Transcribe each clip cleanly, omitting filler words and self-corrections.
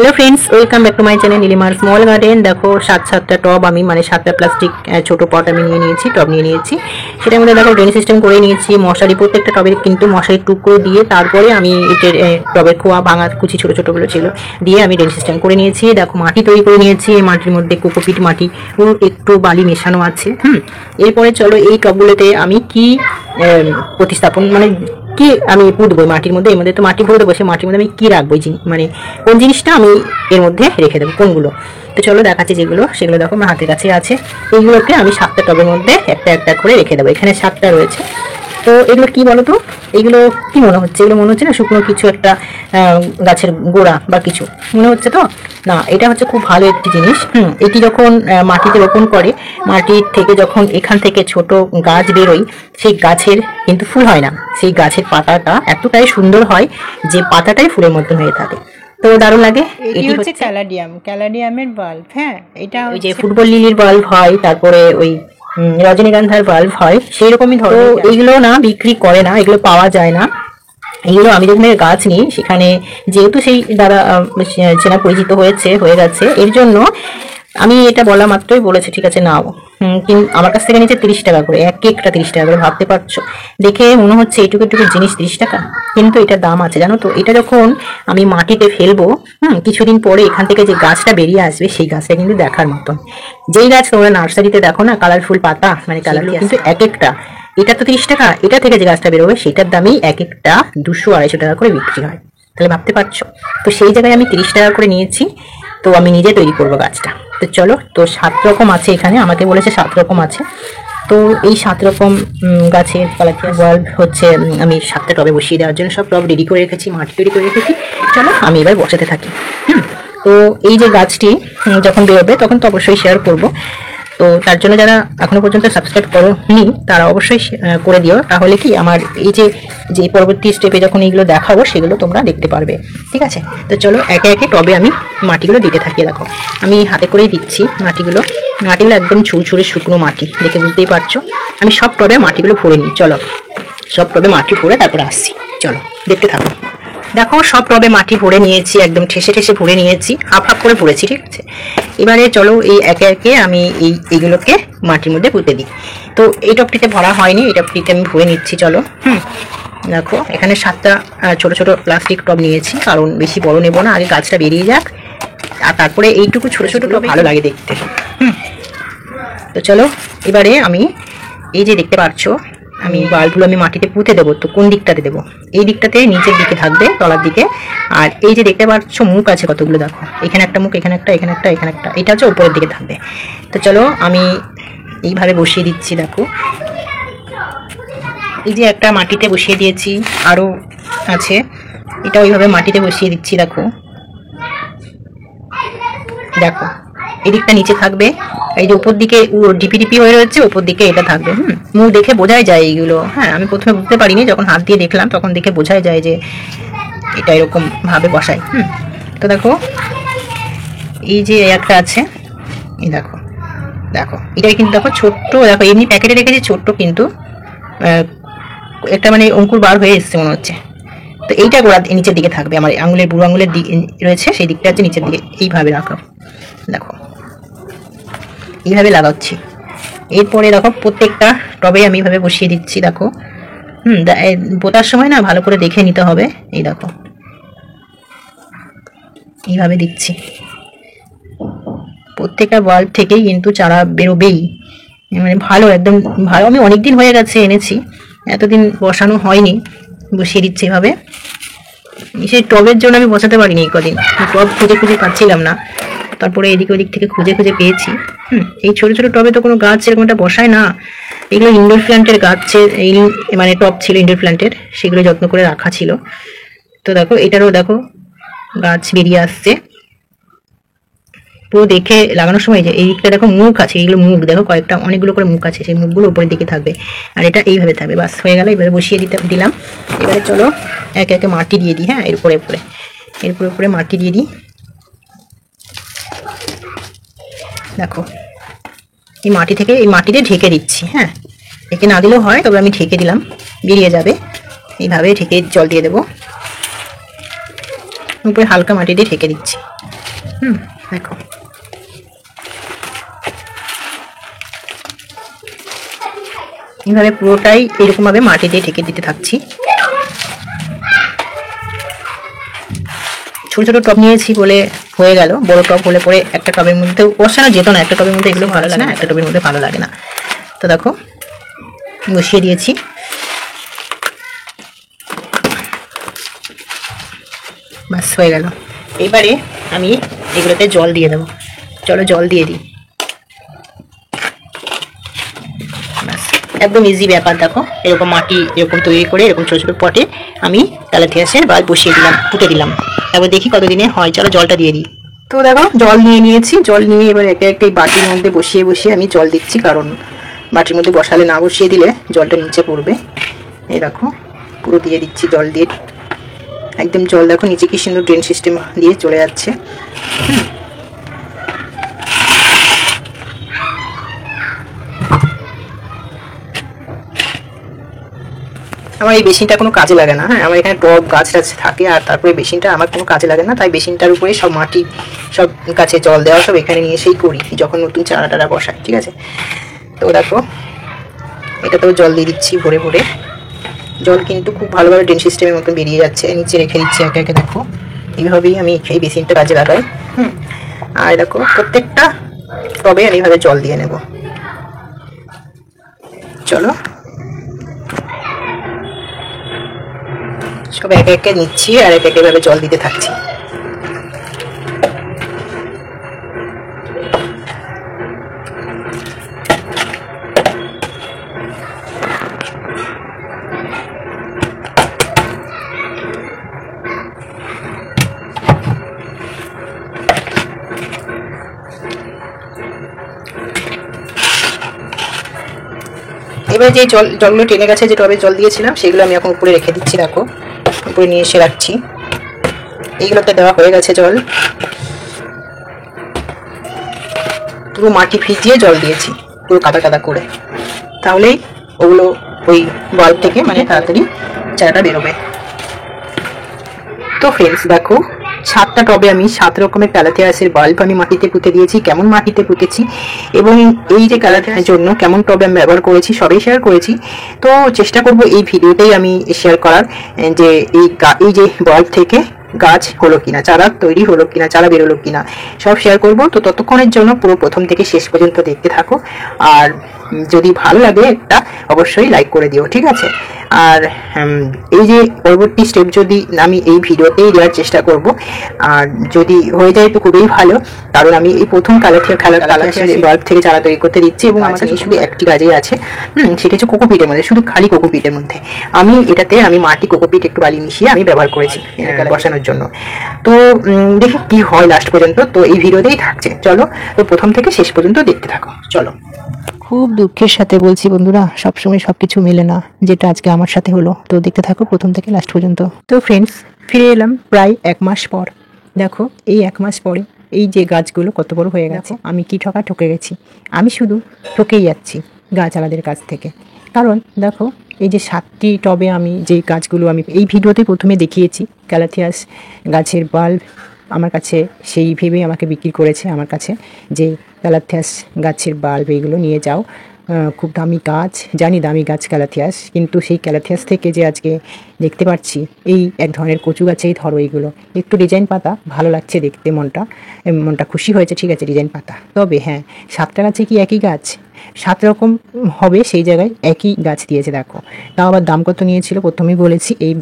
Hello friends, welcome back to my channel नीलिमार small garden. देखो সাতটা টব আমি মানে 7টা প্লাস্টিক ছোট পট আমি নিয়ে নিয়েছি, টব নিয়ে নিয়েছি। সেটার মধ্যে দেখো ড্রেন সিস্টেম করে নিয়েছি, মশারি প্রত্যেকটা টবে কিন্তু মশারি টুকরো দিয়ে তারপরে আমি এটার টবের খোয়া ভাঙা কুচি ছোট ছোটগুলো ছিল দিয়ে আমি ড্রেন সিস্টেম করে নিয়েছি। দেখো মাটি তৈরি করে নিয়েছি, এই মাটির মধ্যে কোকোপিট মাটি ও একটু বালি মেশানো আছে। এরপরে চলো এই টবগুলোতে আমি কি প্রতিস্থাপন মানে কি আমি পুঁতবো মাটির মধ্যে, এর মধ্যে তো মাটি ভরে দেবো, সেই মাটির মধ্যে আমি কি রাখবো মানে কোন জিনিসটা আমি এর মধ্যে রেখে দেবো কোনগুলো। তো চলো দেখাচ্ছি যেগুলো, সেগুলো দেখো আমার হাতের কাছে আছে। এইগুলোকে আমি 7টা টবের মধ্যে একটা একটা করে রেখে দেবো। এখানে 7টা রয়েছে। তো এগুলো কি বলো তো, এগুলো কি মনে হচ্ছে? এগুলো মনে হচ্ছে না শুকনো কিছু একটা গাছের গোড়া বা কিছু মনে হচ্ছে তো না, এটা হচ্ছে খুব ভালো একটি জিনিস। এটি যখন মাটিতে রোপণ করে, মাটির থেকে যখন এখান থেকে ছোট গাছ বেরোয়, সেই গাছের কিন্তু ফুল হয় না, সেই গাছের পাতাটা এতটাই সুন্দর হয় যে পাতাটাই ফুলের মতন হয়ে থাকে। তো দারুণ লাগে। এটি হচ্ছে ক্যালাডিয়ামের বাল্ব। হ্যাঁ, এটা ওই যে ফুটবল লিলির বাল্ব হয়, তারপরে ওই রজনীগন্ধার বাল্ব হয়, সেই রকমই ধরো। এইগুলো না বিক্রি করে না, এগুলো পাওয়া যায় না। এগুলো আমি যেখানে গাছ নিই সেখানে যেহেতু সেই দাদা চেনা পরিচিত হয়ে গেছে, এর জন্য আমি এটা বলা মাত্রই বলেছে ঠিক আছে নাও। কিন্তু আমার কাছ থেকে নিচে 30 টাকা করে, এক একটা 30 টাকা করে। ভাবতে পারছো, দেখে মনে হচ্ছে এইটুকু এইটুকু জিনিস 30 টাকা, কিন্তু এটার দাম আছে জানো তো। এটা যখন আমি মাটিতে ফেলবো, কিছুদিন পরে এখান থেকে যে গাছটা বেরিয়ে আসবে, সেই গাছটা কিন্তু দেখার মতন। যেই গাছ তোমরা নার্সারিতে দেখো না কালারফুল পাতা মানে কালারফুল, কিন্তু এক একটা, এটা তো 30 টাকা, এটা থেকে যে গাছটা বেরোবে সেটার দামই এক একটা 200-250 টাকা করে বিক্রি হয়। তাহলে ভাবতে পারছো, তো সেই জায়গায় আমি 30 টাকা করে নিয়েছি। তো আমি নিজে তৈরি করবো গাছটা। তো চলো, তো 7 রকম আছে এখানে, আমাকে বলেছে 7 রকম আছে। তো এই 7 রকম গাছের কালাকিয়া বাল্ব হচ্ছে আমি 7টা টবে বসিয়ে দেওয়ার জন্য সব টব রেডি করে রেখেছি, মাটি তৈরি করে রেখেছি। চলো আমি এবার বসাতে থাকি। তো এই যে গাছটি যখন বেরোবে তখন তো অবশ্যই শেয়ার করব। তো তার জন্য যারা এখনো পর্যন্ত সাবস্ক্রাইব করোনি তারা অবশ্যই করে দিও, তাহলে কি আমার এই যে পরবর্তী স্টেপে যখন এইগুলো দেখাবো সেগুলো তোমরা দেখতে পারবে। ঠিক আছে, তো চলো একে একে টবে আমি মাটিগুলো দিতে থাকি। দেখো আমি হাতে করেই দিচ্ছি মাটিগুলো একদম ঝুরঝুরে শুকনো মাটি, দেখে বুঝতেই পারছো। আমি সব টবে মাটিগুলো ভরে নিই। চলো সব টবে মাটি ভরে তারপরে আসছি, চলো দেখতে থাকো। দেখো সব টবে মাটি ভরে নিয়েছি, একদম ঠেসে ঠেসে ভরে নিয়েছি, হাফ হাফ করে ভরেছি। ঠিক আছে, এবারে চলো এই একে একে আমি এইগুলোকে মাটির মধ্যে পুঁতে দিই। তো এই টবটিতে ভরা হয়নি, এই টবটিতে আমি ভরে নিচ্ছি। চলো দেখো এখানে 7টা ছোট ছোট প্লাস্টিক টব নিয়েছি, কারণ বেশি বড় নেবো না, আগে গাছটা বেরিয়ে যাক, আর তারপরে এইটুকু ছোট ছোট টব ভালো লাগে দেখতে। তো চলো এবারে আমি এই যে দেখতে পাচ্ছো আমি বাল্বগুলো আমি মাটিতে পুঁতে দেবো। তো কোন দিকটাতে দেবো? এই দিকটাতে নিচের দিকে থাকবে, তলার দিকে। আর এই যে দেখতে পাচ্ছ মুখ আছে কতগুলো, দেখো এখানে একটা মুখ, এখানে একটা, এখানে একটা, এখানে একটা, এটা হচ্ছে উপরের দিকে থাকবে। তো চলো আমি এইভাবে বসিয়ে দিচ্ছি। দেখো এই যে একটা মাটিতে বসিয়ে দিয়েছি, আরও আছে, এটা ওইভাবে মাটিতে বসিয়ে দিচ্ছি। দেখো দেখো এদিকটা নিচে থাকবে, এই যে উপর দিকে ডিপি ডিপি হয়ে রয়েছে, উপর দিকে এটা থাকবে। মুখ দেখে বোঝাই যায় এইগুলো। হ্যাঁ, আমি প্রথমে বুঝতে পারিনি, যখন হাত দিয়ে দেখলাম তখন দেখে বোঝাই যায় যে এটা এরকম ভাবে বসায়। তো দেখো এই যে একটা আছে, এই দেখো দেখো এটা কিন্তু দেখো ছোট্ট, দেখো এমনি প্যাকেটে রেখেছি ছোট্ট, কিন্তু একটা মানে অঙ্কুর বার হয়ে এসছে মনে হচ্ছে। তো এইটা গোড়া নিচের দিকে থাকবে, আমার আঙুলের বুড়ো আঙুলের দিক রয়েছে, সেই দিকটা হচ্ছে নিচের দিকে এইভাবে রাখো। দেখো এইভাবে লাগাচ্ছি। এরপরে দেখো প্রত্যেকটা টবে আমি এইভাবে বসিয়ে দিচ্ছি। দেখো পোতার সময় না ভালো করে দেখে নিতে হবে। এই দেখো এইভাবে দিচ্ছি, প্রত্যেকটা বাল্ব থেকেই কিন্তু চারা বেরোবেই, মানে ভালো একদম ভালো। আমি অনেকদিন হয়ে গেছে এনেছি, এতদিন বসানো হয়নি, বসিয়ে দিচ্ছি এভাবে। সেই টবের জন্য আমি বসাতে পারিনি কদিন, টব খুঁজে খুঁজে পাচ্ছিলাম না, তারপরে এদিক ওদিক থেকে খুঁজে খুঁজে পেয়েছি। এই ছোট ছোট টবে তো কোনো গাছ সেরকম একটা বসায় না, এগুলো ইনডোর প্ল্যান্টের গাছের এই মানে টব ছিল ইনডোর প্ল্যান্টের, সেগুলো যত্ন করে রাখা ছিল। তো দেখো এটারও দেখো গাছ বেরিয়ে আসছে পুরো। দেখে লাগানোর সময় যে এইদিকটা দেখো মুখ আছে, এইগুলো মুখ দেখো কয়েকটা, অনেকগুলো করে মুখ আছে, সেই মুখগুলো উপরের দিকে থাকবে, আর এটা এইভাবে থাকবে। বাস হয়ে গেল, এবারে বসিয়ে দিলাম। এবারে চলো একে একে মাটি দিয়ে দিই। হ্যাঁ, এরপরে উপরে মাটি দিয়ে দিই। দেখো এই মাটিতে ঢেকে দিচ্ছি। হ্যাঁ, ঢেকে না দিলেও হয়, তবে আমি ঢেকে দিলাম, বেরিয়ে যাবে। এইভাবে ঢেকে জল দিয়ে দেবো। উপরে হালকা মাটি দিয়ে ঢেকে দিচ্ছি। দেখো এইভাবে পুরোটাই এরকমভাবে মাটি দিয়ে ঢেকে দিতে থাকছি। ছোট ছোট টব নিয়েছি বলে হয়ে গেল, বড় টব হলে পরে একটা টবের মধ্যে বসানো যেত না, একটা টবের মধ্যে এগুলো ভালো লাগে না, একটা টবের মধ্যে ভালো লাগে না। তো দেখো বসিয়ে দিয়েছি। বাস হয়ে গেল। এবারে আমি এগুলোতে জল দিয়ে দেবো। চলো জল দিয়ে দিই। বাস একদম ইজি ব্যাপার। দেখো এরকম মাটি এরকম তৈরি করে এরকম ছোটো ছোটো পটে আমি ক্যালাথিয়াসের বাল বসিয়ে দিলাম, ফুটে দিলাম। তারপর দেখি কতদিনে হয়। চলো জলটা দিয়ে দিই। তো দেখো জল নিয়ে নিয়েছি। জল নিয়ে এবার একে একে বাটির মধ্যে বসিয়ে বসিয়ে আমি জল দিচ্ছি, কারণ বাটির মধ্যে বসালে না বসিয়ে দিলে জলটা নিচে পড়বে। এই দেখো পুরো দিয়ে দিচ্ছি জল দিয়ে একদম। জল দেখো নিচে কি সুন্দর ড্রেন সিস্টেম দিয়ে চলে যাচ্ছে। আমার এই বেসিনটা কোনো কাজে লাগে না। হ্যাঁ, আমার এখানে টব গাছ টাছ থাকে, আর তারপরে বেসিনটা আমার কোনো কাজে লাগে না, তাই বেসিনটার উপরে সব মাটি সব গাছে জল দেওয়া সব এখানে নিয়ে এসেই করি যখন নতুন চারা টারা বসাই। ঠিক আছে, তো দেখো এটাতেও জল দিয়ে দিচ্ছি ভরে ভরে। জল কিন্তু খুব ভালোভাবে ড্রেন সিস্টেমের মতো বেরিয়ে যাচ্ছে, নিচে রেখে দিচ্ছি একে একে। দেখো এইভাবেই আমি এই বেসিনটা কাজে লাগাই। আর দেখো প্রত্যেকটা টবে আমি এইভাবে জল দিয়ে নেব। চলো সব একে একে নিচ্ছি আর একে একে ভাবে জল দিতে থাকছি। এবার যে জলগুলো টেনে গেছে, যে টবে জল দিয়েছিলাম সেগুলো আমি এখন উপরে রেখে দিচ্ছি। দেখো উপরে নিয়ে এসে রাখছি। এইগুলোতে দেওয়া হয়ে গেছে জল, পুরো মাটি ভিজিয়ে জল দিয়েছি পুরো কাদা কাদা করে, তাহলেই ওগুলো ওই বাল্ব থেকে মানে তাড়াতাড়ি চারাটা বেরোবে। তো ফ্রেন্ডস দেখো 7টা টবে আমি 7 রকমের ক্যালাথিয়াসের বাল্ব আমি মাটিতে পুঁতে দিয়েছি। কেমন মাটিতে পুঁতেছি এবং এই যে ক্যালাথিয়াসের জন্য কেমন টবে আমি ব্যবহার করেছি সবই শেয়ার করেছি। তো চেষ্টা করব এই ভিডিওতেই আমি শেয়ার করার, যে এই যে বাল্ব থেকে গাছ হলো কিনা, চারা তৈরি হলো কিনা, চারা বেরোলো কিনা, সব শেয়ার করব। তো ততক্ষণের জন্য পুরো প্রথম থেকে শেষ পর্যন্ত দেখতে থাকো। আর যদি ভালো লাগে একটা অবশ্যই লাইক করে দিও, ঠিক আছে। আর এই যে পরবর্তী স্টেপ যদি আমি এই ভিডিওতেই দেওয়ার চেষ্টা করব, আর যদি হয়ে যায় তো খুবই ভালো, কারণ আমি এই প্রথম ক্যালাথিয়াস বাল্ব থেকে চারা তৈরি করতে দিচ্ছি এবং আমার কাছে শুধু একটি কাজেই আছে, সেটা হচ্ছে কোকোপিটের মধ্যে, শুধু খালি কোকোপিটের মধ্যে আমি এটাতে আমি মাটি কোকোপিট একটু বালি মিশিয়ে আমি ব্যবহার করেছি বসানোর জন্য। তো দেখি কি হয় লাস্ট পর্যন্ত, তো এই ভিডিওতেই থাকছে। চলো তো প্রথম থেকে শেষ পর্যন্ত দেখতে থাকো। চলো। খুব দুঃখের সাথে বলছি বন্ধুরা, সবসময় সবকিছু মেলে না, যেটা আজকে আমার সাথে হলো। তো দেখতে থাকো প্রথম থেকে লাস্ট পর্যন্ত। তো ফ্রেন্ডস ফিরে এলাম প্রায় 1 মাস পর। দেখো এই 1 মাস পরে এই যে গাছগুলো কত বড় হয়ে গেছে। আমি কি ঠকে গেছি, আমি শুধু ঠকেই যাচ্ছি গাছওয়ালাদের কাছ থেকে। কারণ দেখো এই যে 7টি টবে আমি যে গাছগুলো আমি এই ভিডিওতে প্রথমে দেখিয়েছি, ক্যালাথিয়াস গাছের বাল্ব আমার কাছে সেই ভেবেই আমাকে বিক্রি করেছে আমার কাছে, যে ক্যালাথিয়াস গাছের বাল্ব এইগুলো নিয়ে যাও, খুব দামি গাছ, জানি দামি গাছ ক্যালাথিয়াস, কিন্তু সেই ক্যালাথিয়াস থেকে যে আজকে দেখতে পাচ্ছি এই এক ধরনের কচু গাছেই ধরো এইগুলো একটু ডিজাইন পাতা, ভালো লাগছে দেখতে, মনটা খুশি হয়েছে। ঠিক আছে ডিজাইন পাতা, তবে হ্যাঁ 7টা গাছে কি একই গাছ? 7 রকম হবে সেই জায়গায় একই গাছ দিয়েছে। দেখো তাও আবার দাম কত নিয়েছিল প্রথমেই বলেছি। এই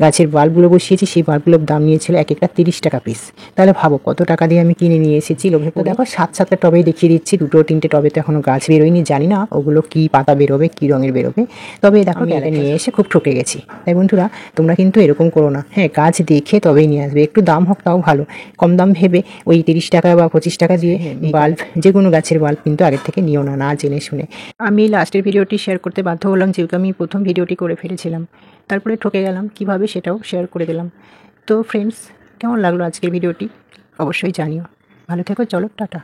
গাছের বাল্বগুলো বসিয়েছি, সেই বাল্বগুলোর দাম নিয়েছিল এক একটা 30 টাকা পিস। তাহলে ভাবো কত টাকা দিয়ে আমি কিনে নিয়ে এসেছি লোভে। তো দেখো 7টা টবেই দেখিয়ে দিচ্ছি, 2-3টে টবে তো এখনো গাছ বেরোয়নি, জানি না ওগুলো কি পাতা বেরোবে, কি রঙের বেরোবে। তবে দেখো আমি এটা নিয়ে এসে খুব ঠকে গেছি। তাই বন্ধুরা তোমরা কিন্তু এরকম করো না, হ্যাঁ গাছ দেখে তবেই নিয়ে আসবে, একটু দাম হোক তাও ভালো, কম দাম ভেবে ওই 30 টাকা বা 25 টাকা দিয়ে বাল্ব, যে কোনো গাছের বাল্ব কিন্তু আগের থেকে নিও না, না জেনে শুনে। আমি লাস্টের ভিডিওটি শেয়ার করতে বাধ্য হলাম, যেহেতু আমি প্রথম ভিডিওটি করে ফেলেছিলাম, তারপরে ঠকে গেলাম কিভাবে সেটাও শেয়ার করে দিলাম। তো ফ্রেন্ডস কেমন লাগলো আজকের ভিডিওটি অবশ্যই জানিও। ভালো থেকো, চলো টাটা।